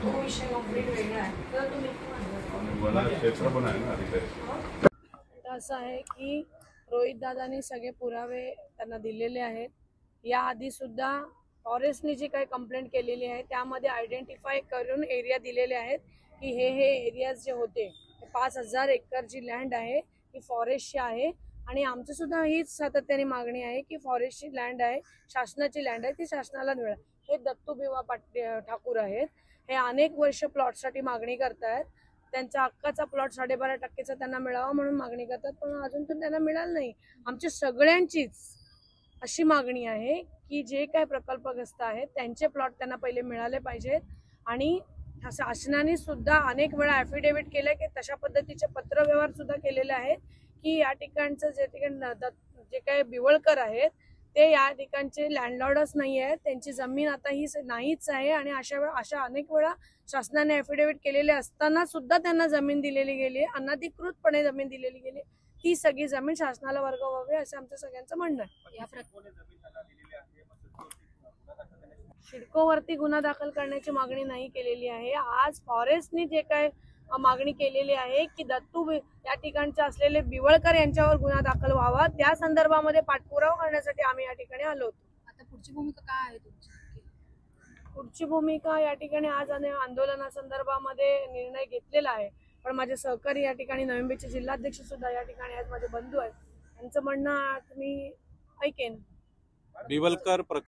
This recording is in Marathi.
तो विषय कंप्लीट वेगळा आहे. तर तुम्ही क्षेत्र पण आहे ना अधिकारी. असं आहे की रोहित दादांनी सगळे पुरावे त्यांना दिलेले आहेत. याआधी सुद्धा फॉरेस्टने जी काही कंप्लेंट केलेली आहे त्यामध्ये आयडेंटिफाय करून एरिया दिलेले आहेत की हे एरियाज जे होते 5000 एकर जी लँड आहे ही फॉरेस्टची आहे. आणि आमची सुद्धा हीच सातत्याने मागणी आहे की फॉरेस्टची लँड आहे, शासनाची लँड आहे, ती शासनाला मिळेल. हे दत्तू भिवा ठाकूर आहेत. हे अनेक वर्ष प्लॉटसाठी मागणी करतायत. त्यांचा हक्काचा प्लॉट 12.5% त्यांना मिळावा म्हणून मागणी करतात, पण अजून पण त्यांना मिळालं नाही. आमची सगळ्यांचीच अशी मागणी आहे की जे काय प्रकल्पग्रस्त आहेत त्यांचे प्लॉट त्यांना पहिले मिळाले पाहिजेत. आणि शासनाने सुद्धा अनेक वेळा ॲफिडेव्हिट केले की तशा पद्धतीचे पत्रव्यवहार सुद्धा केलेले आहेत की या ठिकाणचं जे काही बिवळकर आहेत ते या ठिकाणचे लँडलॉर्डच नाही आहेत, त्यांची जमीन आता ही नाहीच आहे. आणि अशा अनेक वेळा शासनाने ॲफिडेव्हिट केलेले असताना सुद्धा त्यांना जमीन दिलेली गेली, अनधिकृतपणे जमीन दिलेली गेली. ती सगळी जमीन शासनाला वर्गवावी असं आमचं सगळ्यांचं म्हणणं आहे. सिडकोवरती गुन्हा दाखल करण्याची मागणी नाही केलेली आहे. आज फॉरेस्टने जे काय मागणी केलेली आहे की दत्तू या ठिकाणचे असलेले बिवळकर यांच्यावर गुन्हा दाखल व्हावा, त्या संदर्भामध्ये पाठपुरावा करण्यासाठी आम्ही या ठिकाणी आलो होतो. आता पुढची भूमिका काय आहे तुमची? पुढची भूमिका या ठिकाणी आज आंदोलनासंदर्भामध्ये निर्णय घेतलेला आहे. पण माझे सहकारी या ठिकाणी नवी मुंबईचे जिल्हाध्यक्ष सुद्धा या ठिकाणी आज माझे बंधू आहेत, त्यांचं म्हणणं मी ऐकेन. बिवलकर